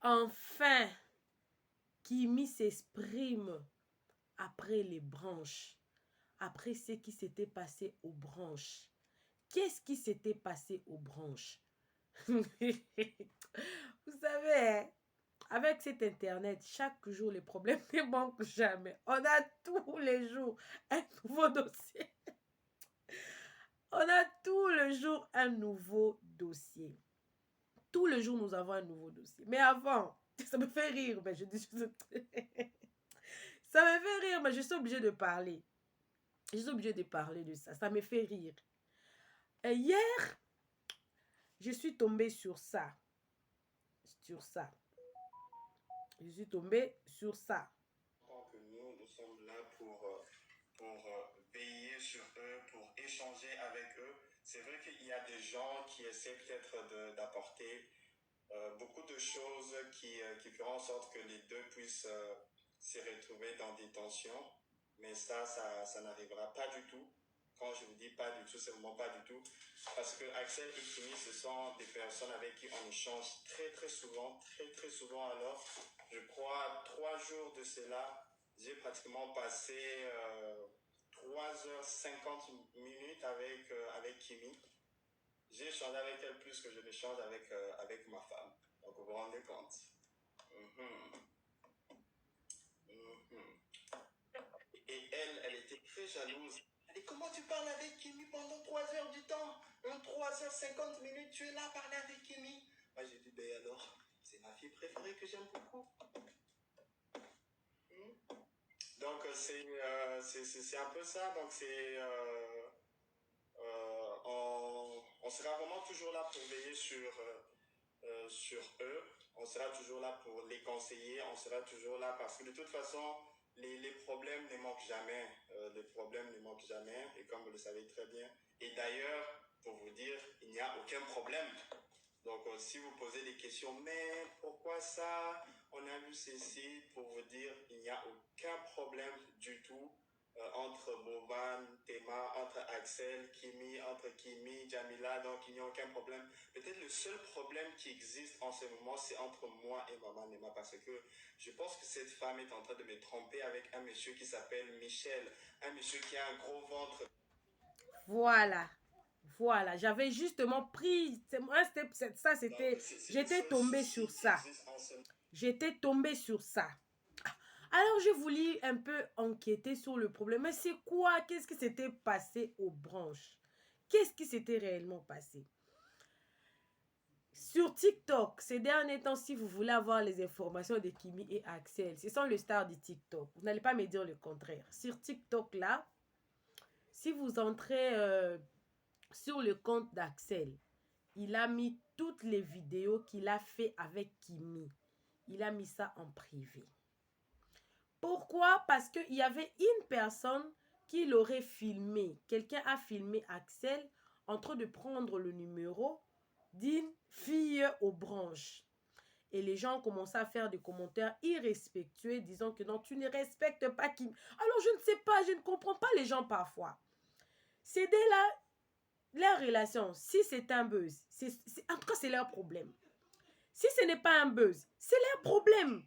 Enfin, Kimi s'exprime après les branches, après ce qui s'était passé aux branches. Qu'est-ce qui s'était passé aux branches? Vous savez, hein, avec cet internet, chaque jour, les problèmes ne manquent jamais. On a tous les jours un nouveau dossier. On a tout le jour un nouveau dossier. Tout le jour, nous avons un nouveau dossier. Mais avant, ça me fait rire, mais je dis... ça me fait rire, mais je suis obligée de parler. Je suis obligée de parler de ça. Ça me fait rire. Et hier, je suis tombée sur ça. Sur ça. Je suis tombée sur ça. Que nous sommes là pour veiller sur eux, pour échanger avec eux. C'est vrai qu'il y a des gens qui essaient peut-être d'apporter beaucoup de choses qui feront en sorte que les deux puissent se retrouver dans des tensions. Mais ça n'arrivera pas du tout. Quand je vous dis pas du tout, c'est vraiment pas du tout. Parce que Axel et Kimi, ce sont des personnes avec qui on échange très souvent, très souvent. Alors, je crois, 3 jours de cela, j'ai pratiquement passé 3h50 avec Kimi. J'ai échangé avec elle plus que je l'échange avec ma femme. Donc vous vous rendez compte. Mhm. Mhm. Et elle était très jalouse. Elle dit, comment tu parles avec Kimi pendant 3 heures du temps? 3h50, tu es là à parler avec Kimi. Moi j'ai dit, ben alors, c'est ma fille préférée que j'aime beaucoup. Hmm. Donc c'est un peu ça. Donc on sera vraiment toujours là pour veiller sur eux. On sera toujours là pour les conseiller. On sera toujours là parce que de toute façon, les problèmes ne manquent jamais. Les problèmes ne manquent jamais. Et comme vous le savez très bien. Et d'ailleurs, pour vous dire, il n'y a aucun problème. Donc, si vous posez des questions, mais pourquoi ça? On a vu ceci, pour vous dire, il n'y a aucun problème du tout entre Boban, Théma, entre Axel, Kimi, entre Kimi, Jamila, donc il n'y a aucun problème. Peut-être le seul problème qui existe en ce moment, c'est entre moi et Maman Nema, parce que je pense que cette femme est en train de me tromper avec un monsieur qui s'appelle Michel, un monsieur qui a un gros ventre. Voilà. Voilà. J'avais justement pris... Ça, c'était... C'est le J'étais seul tombée sur souci qui ça. existe en ce moment. J'étais tombée sur ça. Alors, j'ai voulu un peu enquêter sur le problème. Mais c'est quoi? Qu'est-ce qui s'était passé aux branches? Qu'est-ce qui s'était réellement passé? Sur TikTok, ces derniers temps, si vous voulez avoir les informations de Kimi et Axel, ce sont les stars du TikTok. Vous n'allez pas me dire le contraire. Sur TikTok, là, si vous entrez sur le compte d'Axel, il a mis toutes les vidéos qu'il a fait avec Kimi. Il a mis ça en privé. Pourquoi? Parce qu'il y avait une personne qui l'aurait filmé. Quelqu'un a filmé Axel en train de prendre le numéro d'une fille aux branches. Et les gens ont commencé à faire des commentaires irrespectueux disant que non, tu ne respectes pas Kim. Alors je ne sais pas, je ne comprends pas les gens parfois. C'est dès là, leur relation, si c'est un buzz, en tout cas c'est leur problème. Si ce n'est pas un buzz, c'est leur problème.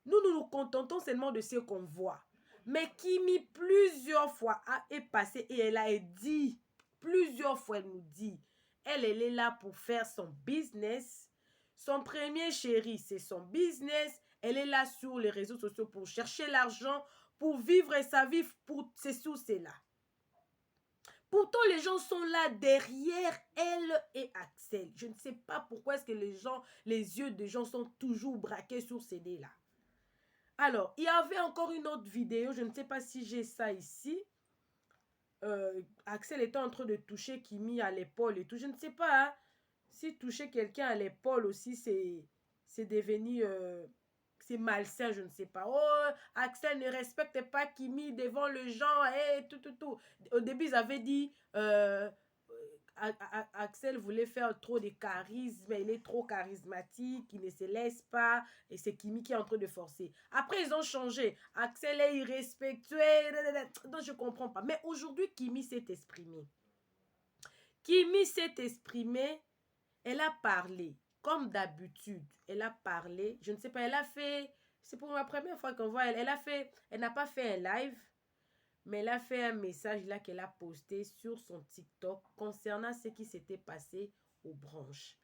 Nous nous contentons seulement de ce qu'on voit. Mais Kimi, plusieurs fois, est passée et elle a dit, plusieurs fois, elle nous dit, elle est là pour faire son business. Son premier chéri, c'est son business. Elle est là sur les réseaux sociaux pour chercher l'argent, pour vivre sa vie, pour ceci ou cela. Pourtant, les gens sont là derrière elle et Axel. Je ne sais pas pourquoi est-ce que les yeux des gens sont toujours braqués sur ces dés-là. Alors, il y avait encore une autre vidéo, je ne sais pas si j'ai ça ici. Axel était en train de toucher Kimi à l'épaule et tout. Je ne sais pas hein, si toucher quelqu'un à l'épaule aussi, c'est devenu... c'est malsain, je ne sais pas. Oh, Axel ne respecte pas Kimi devant les gens et tout. Au début, ils avaient dit... Axel voulait faire trop de charisme, il est trop charismatique, il ne se laisse pas, et c'est Kimi qui est en train de forcer. Après, ils ont changé. Axel est irrespectueux, donc je ne comprends pas. Mais aujourd'hui, Kimi s'est exprimée. Kimi s'est exprimée, elle a parlé. comme d'habitude, elle a parlé. Je ne sais pas, elle a fait... C'est pour ma première fois qu'on voit. Elle n'a pas fait un live, mais elle a fait un message là qu'elle a posté sur son TikTok concernant ce qui s'était passé aux branches.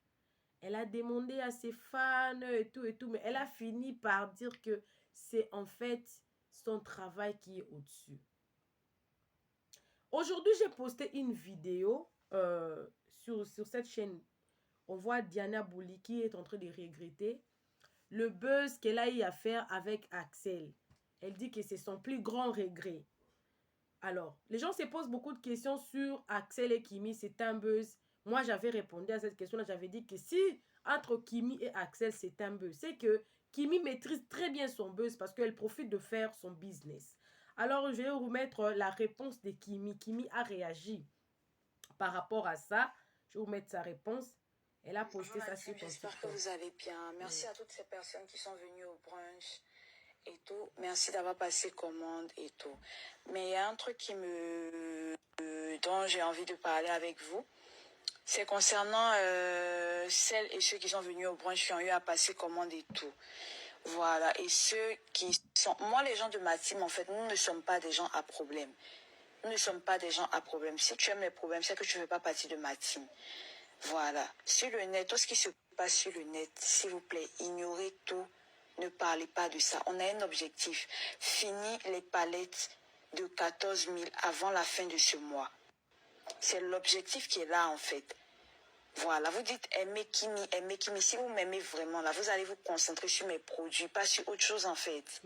Elle a demandé à ses fans et tout, mais elle a fini par dire que c'est en fait son travail qui est au-dessus. Aujourd'hui, j'ai posté une vidéo sur cette chaîne. On voit Diana Bouli qui est en train de regretter le buzz qu'elle a eu à faire avec Axel. Elle dit que c'est son plus grand regret. Alors, les gens se posent beaucoup de questions sur Axel et Kimi, c'est un buzz. Moi, j'avais répondu à cette question-là. J'avais dit que si entre Kimi et Axel, c'est un buzz, c'est que Kimi maîtrise très bien son buzz parce qu'elle profite de faire son business. Alors, je vais vous mettre la réponse de Kimi. Kimi a réagi par rapport à ça. Je vais vous mettre sa réponse. Elle a posté ça sur son TikTok. J'espère que vous allez bien. Merci à toutes ces personnes qui sont venues au brunch et tout. Merci d'avoir passé commande et tout. Mais il y a un truc dont j'ai envie de parler avec vous. C'est concernant celles et ceux qui sont venus au brunch qui ont eu à passer commande et tout. Voilà. Et ceux qui sont... Moi, les gens de ma team, en fait, nous ne sommes pas des gens à problème. Nous ne sommes pas des gens à problème. Si tu aimes les problèmes, c'est que tu ne fais pas partie de ma team. Voilà. Sur le net, tout ce qui se passe sur le net, s'il vous plaît, ignorez tout. Ne parlez pas de ça. On a un objectif. Fini les palettes de 14 000 avant la fin de ce mois. C'est l'objectif qui est là, en fait. Voilà. Vous dites aimer Kimi, aimer Kimi. Si vous m'aimez vraiment, là, vous allez vous concentrer sur mes produits, pas sur autre chose, en fait.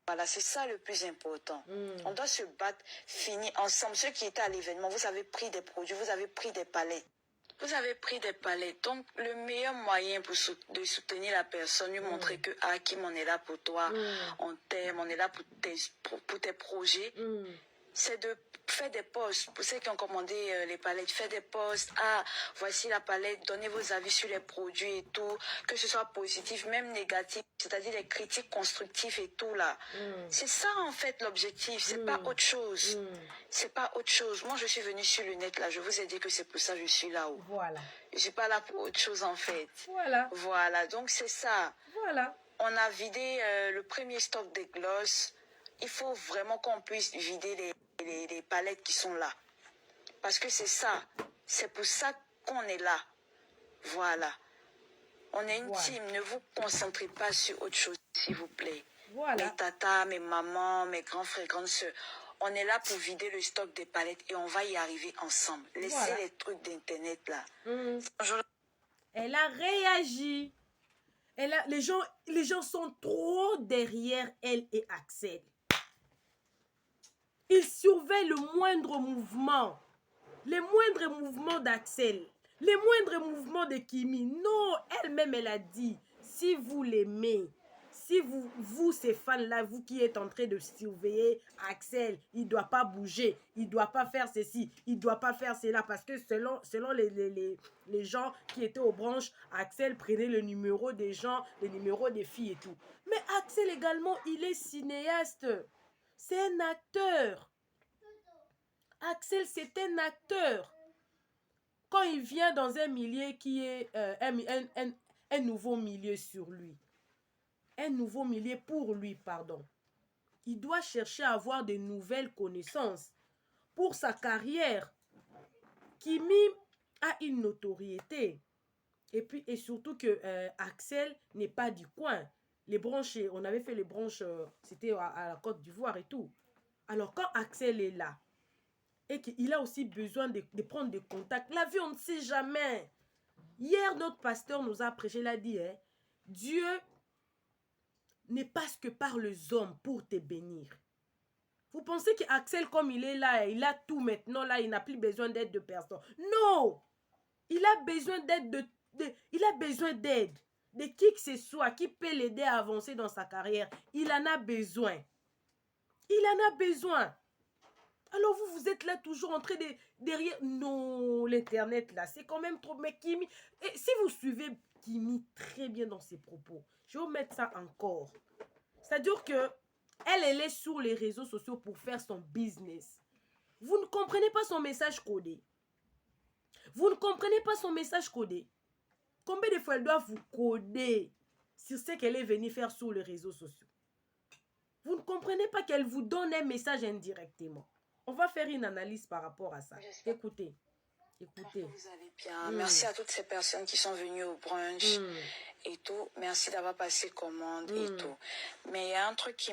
Voilà, c'est ça le plus important. On doit se battre, finir ensemble. Ceux qui étaient à l'événement, vous avez pris des produits, vous avez pris des palettes. Vous avez pris des palettes. Donc, le meilleur moyen de soutenir la personne, lui montrer que Kim, on est là pour toi, on t'aime, on est là pour tes projets, c'est de faire des posts. Pour ceux qui ont commandé les palettes, faites des posts. Ah, voici la palette, donnez vos avis sur les produits et tout. Que ce soit positif, même négatif, c'est-à-dire les critiques constructives et tout là. C'est ça en fait l'objectif, c'est pas autre chose. C'est pas autre chose. Moi je suis venue sur le net là, je vous ai dit que c'est pour ça que je suis là-haut. Voilà. Je suis pas là pour autre chose en fait. Voilà. Voilà, donc c'est ça. Voilà. On a vidé le premier stock des glosses. Il faut vraiment qu'on puisse vider les palettes qui sont là. Parce que c'est ça. C'est pour ça qu'on est là. Voilà. On est une team. Ne vous concentrez pas sur autre chose, s'il vous plaît. Voilà. Mes tatas, mes mamans, mes grands frères, grandes soeurs. On est là pour vider le stock des palettes et on va y arriver ensemble. Laissez les trucs d'internet là. Elle a réagi. Les gens sont trop derrière elle et Axel. Ils surveillent le moindre mouvement. Les moindres mouvements d'Axel. Les moindres mouvements de Kimi. Non, elle-même, elle a dit, si vous l'aimez, si vous ces fans-là, vous qui êtes en train de surveiller Axel, il ne doit pas bouger, il ne doit pas faire ceci, il ne doit pas faire cela, parce que selon les gens qui étaient aux branches, Axel prenait le numéro des gens, le numéro des filles et tout. Mais Axel également, il est cinéaste. C'est un acteur. Axel, c'est un acteur. Quand il vient dans un milieu qui est un nouveau milieu sur lui, un nouveau milieu pour lui, pardon, il doit chercher à avoir de nouvelles connaissances pour sa carrière. Kimi a une notoriété. Et surtout que Axel n'est pas du coin. Les branches, on avait fait les branches, c'était à la Côte d'Ivoire et tout. Alors quand Axel est là, et qu'il a aussi besoin de prendre des contacts, la vie, on ne sait jamais. Hier, notre pasteur nous a prêché, il a dit, Dieu n'est pas ce que parlent les hommes pour te bénir. Vous pensez qu'Axel, comme il est là, il a tout maintenant, là, il n'a plus besoin d'aide de personne. Non! Il a besoin d'aide il a besoin d'aide de qui que ce soit qui peut l'aider à avancer dans sa carrière. Il en a besoin. Il en a besoin. Alors vous êtes là toujours en train de derrière. Non, l'internet là, c'est quand même trop. Mais Kimi, et si vous suivez Kimi très bien dans ses propos, je vais vous mettre ça encore. C'est-à-dire que elle est sur les réseaux sociaux pour faire son business. Vous ne comprenez pas son message codé. Vous ne comprenez pas son message codé. Combien de fois elle doit vous coder sur ce qu'elle est venue faire sur les réseaux sociaux? Vous ne comprenez pas qu'elle vous donne un message indirectement. On va faire une analyse par rapport à ça. Écoutez. Écoutez. Vous allez bien. Merci à toutes ces personnes qui sont venues au brunch et tout. Merci d'avoir passé commande et tout. Mais il y a un truc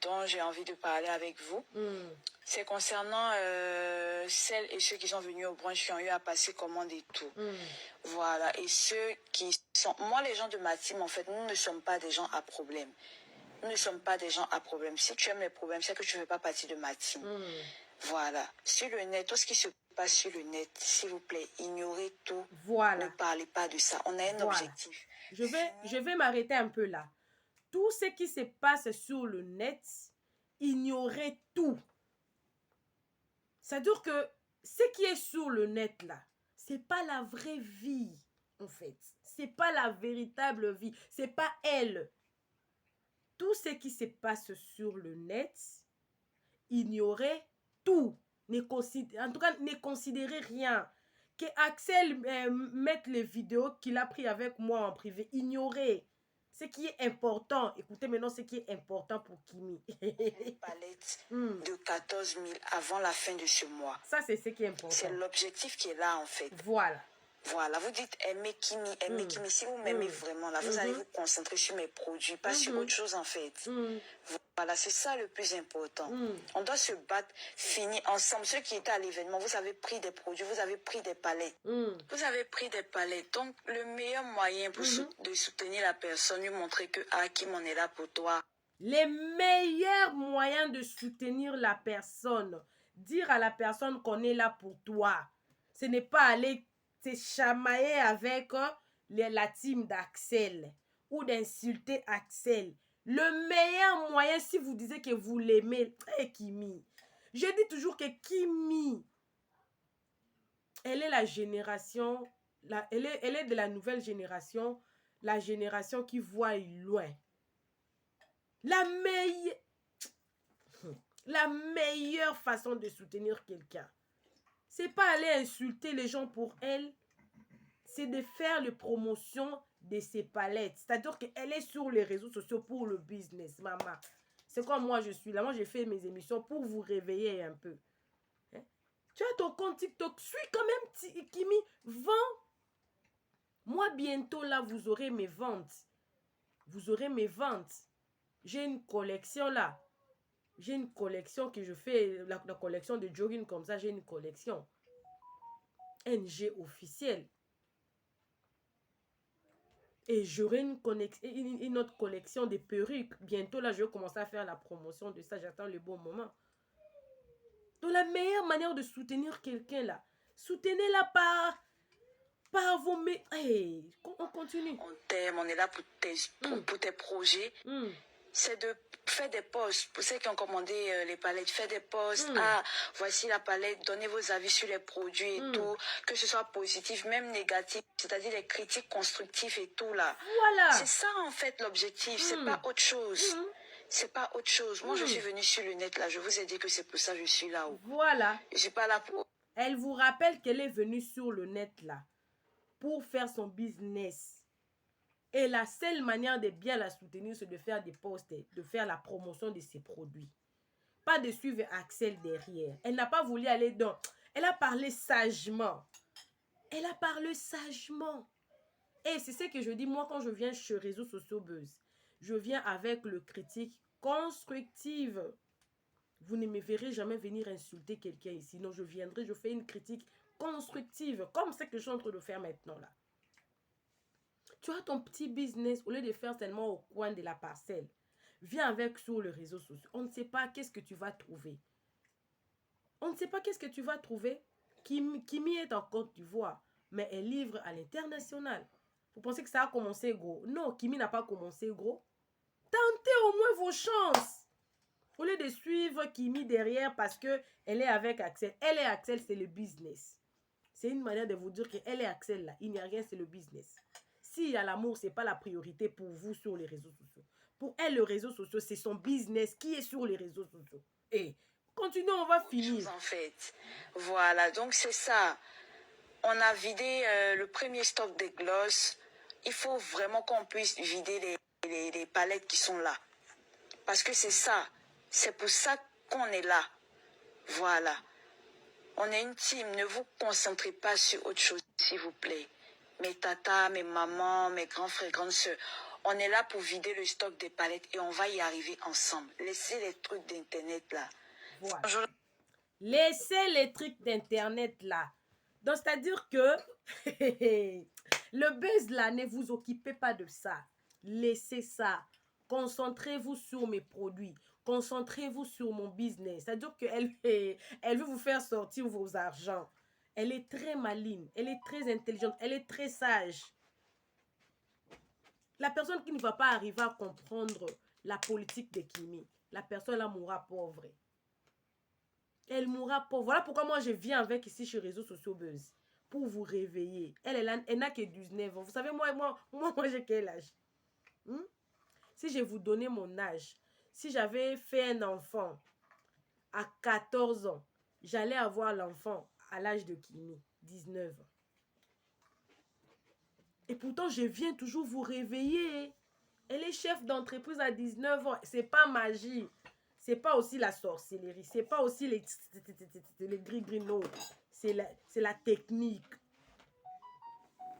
dont j'ai envie de parler avec vous. C'est concernant celles et ceux qui sont venus au brunch qui ont eu à passer commande et tout. Voilà. Et ceux qui sont... Moi, les gens de ma team, en fait, nous ne sommes pas des gens à problème. Nous ne sommes pas des gens à problème. Si tu aimes les problèmes, c'est que tu ne fais pas partie de ma team. Voilà. Sur le net, tout ce qui se passe sur le net, s'il vous plaît, ignorez tout. Voilà. Ne parlez pas de ça. On a un objectif. Je vais m'arrêter un peu là. Tout ce qui se passe sur le net, ignorez tout. C'est-à-dire que ce qui est sur le net là, c'est pas la vraie vie, en fait. C'est pas la véritable vie. C'est pas elle. Tout ce qui se passe sur le net, ignorez tout. En tout cas, ne considérez rien. Que Axel mette les vidéos qu'il a prises avec moi en privé, ignorez. Ce qui est important, écoutez maintenant ce qui est important pour Kimi. Une palette de 14 000 avant la fin de ce mois. Ça, c'est ce qui est important. C'est l'objectif qui est là, en fait. Voilà. Voilà, vous dites aimer Kimi, aimer Kimi. Si vous m'aimez vraiment, là, vous allez vous concentrer sur mes produits, pas sur autre chose, en fait. Voilà, c'est ça le plus important. On doit se battre, finir ensemble. Ceux qui étaient à l'événement, vous avez pris des produits, vous avez pris des palettes. Vous avez pris des palettes. Donc, le meilleur moyen pour de soutenir la personne, lui montrer que Kim, on est là pour toi. Les meilleurs moyens de soutenir la personne, dire à la personne qu'on est là pour toi, ce n'est pas aller te chamailler avec la team d'Axel ou d'insulter Axel. Le meilleur moyen, si vous disiez que vous l'aimez, Kimi. Je dis toujours que Kimi, elle est la génération, elle est de la nouvelle génération, la génération qui voit loin. La meilleure façon de soutenir quelqu'un, c'est pas aller insulter les gens pour elle, c'est de faire la promotion de ses palettes. C'est-à-dire qu'elle est sur les réseaux sociaux pour le business, maman. C'est comme moi, je suis là. Moi, j'ai fait mes émissions pour vous réveiller un peu. Hein? Tu as ton compte TikTok, suis quand même Kimi, vends. Moi, bientôt, là, vous aurez mes ventes. Vous aurez mes ventes. J'ai une collection, là. J'ai une collection que je fais, la collection de jogging comme ça, j'ai une collection. NG officielle. Et j'aurai une autre collection de perruques. Bientôt, là, je vais commencer à faire la promotion de ça. J'attends le bon moment. Donc, la meilleure manière de soutenir quelqu'un, là, soutenez-la par vos... Hey, on continue. On t'aime, on est là pour tes projets. C'est de faire des posts. Pour ceux qui ont commandé les palettes, faites des posts. Ah, voici la palette, donnez vos avis sur les produits et tout. Que ce soit positif, même négatif, c'est-à-dire les critiques constructives et tout là. Voilà. C'est ça en fait l'objectif, c'est pas autre chose. C'est pas autre chose. Moi, je suis venue sur le net là, je vous ai dit que c'est pour ça que je suis là. Voilà. Je suis pas là pour... Elle vous rappelle qu'elle est venue sur le net là pour faire son business. Et la seule manière de bien la soutenir, c'est de faire des posts, de faire la promotion de ses produits. Pas de suivre Axel derrière. Elle n'a pas voulu aller dans... Elle a parlé sagement. Elle a parlé sagement. Et c'est ce que je dis, moi, quand je viens chez Réseaux Sociaux Buzz, je viens avec le critique constructive. Vous ne me verrez jamais venir insulter quelqu'un ici. Non, je viendrai, je fais une critique constructive, comme ce que je suis en train de faire maintenant là. Tu as ton petit business, au lieu de faire seulement au coin de la parcelle, viens avec sur les réseaux sociaux. On ne sait pas qu'est-ce que tu vas trouver. On ne sait pas qu'est-ce que tu vas trouver. Kimi est en Côte d'Ivoire, mais elle livre à l'international. Vous pensez que ça a commencé gros? Non, Kimi n'a pas commencé gros. Tentez au moins vos chances. Au lieu de suivre Kimi derrière parce qu'elle est avec Axel. Elle et Axel, c'est le business. C'est une manière de vous dire qu'elle est Axel là. Il n'y a rien, c'est le business. S'il y a l'amour, ce n'est pas la priorité pour vous sur les réseaux sociaux. Pour elle, les réseaux sociaux, c'est son business qui est sur les réseaux sociaux. Et continuons, on va finir. En fait, voilà, donc c'est ça. On a vidé le premier stock des glosses. Il faut vraiment qu'on puisse vider les palettes qui sont là. Parce que c'est ça. C'est pour ça qu'on est là. Voilà. On est une team. Ne vous concentrez pas sur autre chose, s'il vous plaît. Mes tatas, mes mamans, mes grands frères, grandes soeurs. On est là pour vider le stock des palettes et on va y arriver ensemble. Laissez les trucs d'internet là. Voilà. Laissez les trucs d'internet là. Donc, c'est-à-dire que le buzz là, ne vous occupez pas de ça. Laissez ça. Concentrez-vous sur mes produits. Concentrez-vous sur mon business. C'est-à-dire qu'elle elle veut vous faire sortir vos argents. Elle est très maligne. Elle est très intelligente. Elle est très sage. La personne qui ne va pas arriver à comprendre la politique de Kimi, la personne là mourra pauvre. Elle mourra pauvre. Voilà pourquoi moi je viens avec ici sur les réseaux sociaux Buzz. Pour vous réveiller. Elle n'a que 19 ans. Vous savez, moi j'ai quel âge? Si je vous donnais mon âge, si j'avais fait un enfant à 14 ans, j'allais avoir l'enfant à l'âge de Kimi, 19 ans. Et pourtant, je viens toujours vous réveiller. Elle est chef d'entreprise à 19 ans. C'est pas magie. C'est pas aussi la sorcellerie. C'est pas aussi les gris-gris, non. C'est la technique.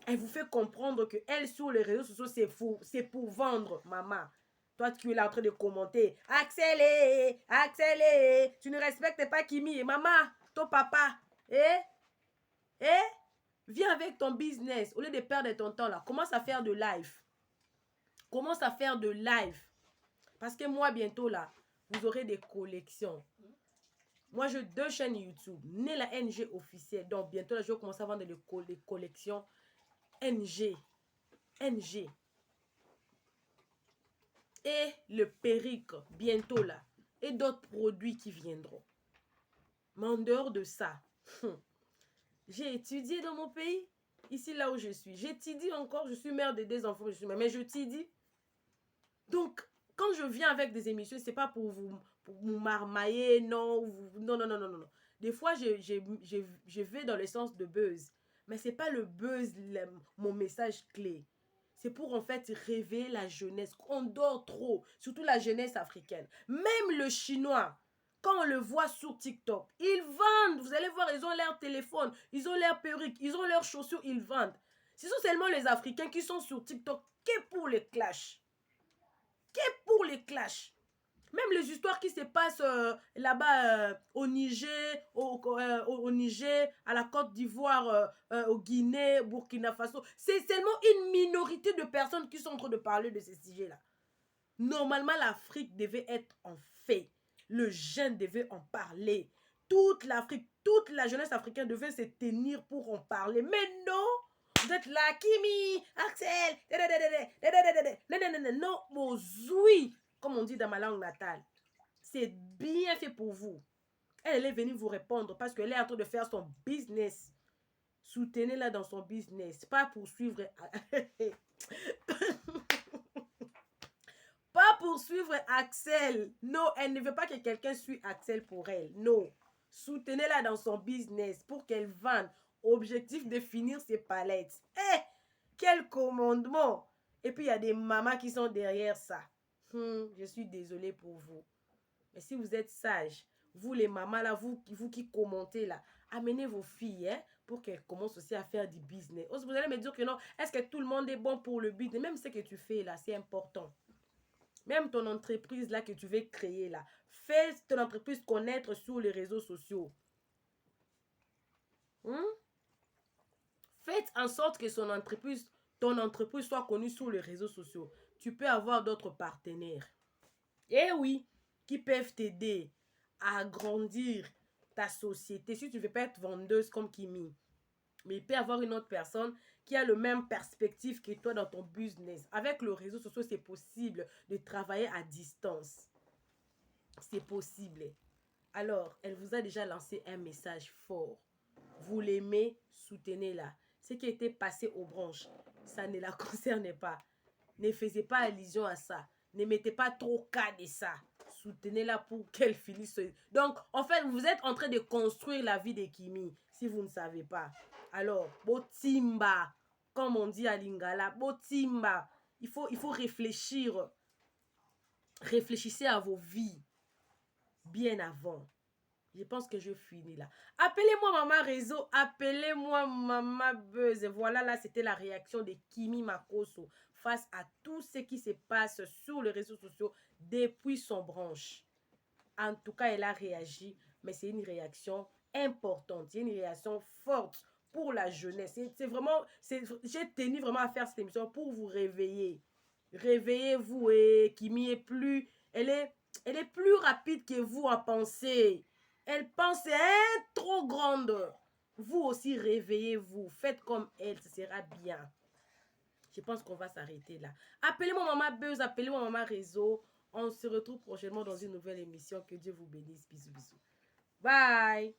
Elle vous fait comprendre que elle sur les réseaux sociaux, c'est fou. C'est pour vendre, maman. Toi, tu es là en train de commenter. Accélère, accélère. Tu ne respectes pas Kimi. Maman, ton papa. Viens avec ton business. Au lieu de perdre ton temps là, commence à faire de live. Commence à faire de live. Parce que moi, bientôt là, vous aurez des collections. Moi, j'ai 2 chaînes YouTube. Né la NG officielle. Donc, bientôt là, je vais commencer à vendre les collections NG. NG. Et le perruque, bientôt là. Et d'autres produits qui viendront. Mais en dehors de ça, j'ai étudié dans mon pays. Ici, là où je suis. J'étudie encore. Je suis mère de 2 enfants. Mais je t'étudie. Donc, quand je viens avec des émissions, c'est pas pour vous marmailler, non. Non. Des fois, je vais dans le sens de buzz. Mais c'est pas le buzz, mon message clé. C'est pour en fait réveiller la jeunesse. On dort trop. Surtout la jeunesse africaine. Même le chinois. Quand on le voit sur TikTok, ils vendent. Vous allez voir, ils ont leur téléphone, ils ont leur perruque, ils ont leurs chaussures, ils vendent. Ce sont seulement les Africains qui sont sur TikTok que pour les clashs. Que pour les clashs. Même les histoires qui se passent là-bas au Niger, au Niger, à la Côte d'Ivoire, au Guinée, Burkina Faso. C'est seulement une minorité de personnes qui sont en train de parler de ces sujets-là. Normalement, l'Afrique devait être en fait. Le jeune devait en parler. Toute l'Afrique, toute la jeunesse africaine devait se tenir pour en parler. Mais non, vous êtes là, Kimi, Axel, non, mozoui, comme on dit dans ma langue natale. C'est bien fait pour vous. Elle est venue vous répondre parce qu'elle est en train de faire son business. Soutenez-la dans son business, pas poursuivre. Pas poursuivre Axel. Non, elle ne veut pas que quelqu'un suive Axel pour elle. Non. Soutenez-la dans son business pour qu'elle vende. Objectif de finir ses palettes. Quel commandement. Et puis, il y a des mamans qui sont derrière ça. Je suis désolée pour vous. Mais si vous êtes sages, vous les mamans là, vous qui commentez là, amenez vos filles pour qu'elles commencent aussi à faire du business. Vous allez me dire que non, est-ce que tout le monde est bon pour le business? Même ce que tu fais là, c'est important. Même ton entreprise là que tu veux créer là, fais ton entreprise connaître sur les réseaux sociaux. Faites en sorte que ton entreprise soit connue sur les réseaux sociaux. Tu peux avoir d'autres partenaires. Eh oui, qui peuvent t'aider à agrandir ta société. Si tu ne veux pas être vendeuse comme Kimi, mais il peut y avoir une autre personne qui a le même perspective que toi dans ton business. Avec le réseau social, c'est possible de travailler à distance. C'est possible. Alors, elle vous a déjà lancé un message fort. Vous l'aimez, soutenez-la. Ce qui était passé aux branches, ça ne la concerne pas. Ne faisez pas allusion à ça. Ne mettez pas trop cas de ça. Soutenez-la pour qu'elle finisse. Donc, en fait, vous êtes en train de construire la vie de Kimi, si vous ne savez pas. Alors, botimba, comme on dit à Lingala, botimba. Il faut réfléchir. Réfléchissez à vos vies bien avant. Je pense que je finis là. Appelez-moi Maman Réseau, appelez-moi Maman Buzz. Voilà, là, c'était la réaction de Kimi Makosso face à tout ce qui se passe sur les réseaux sociaux depuis son branche. En tout cas, elle a réagi, mais c'est une réaction importante, c'est une réaction forte pour la jeunesse. C'est vraiment, j'ai tenu vraiment à faire cette émission pour vous réveiller. Réveillez-vous et Kimi est plus, elle est plus rapide que vous en pensée. Elle pense trop grande. Vous aussi, réveillez-vous. Faites comme elle, ce sera bien. Je pense qu'on va s'arrêter là. Appelez-moi Maman Buzz, appelez-moi Maman Réseau. On se retrouve prochainement dans une nouvelle émission. Que Dieu vous bénisse. Bisous, bisous. Bye.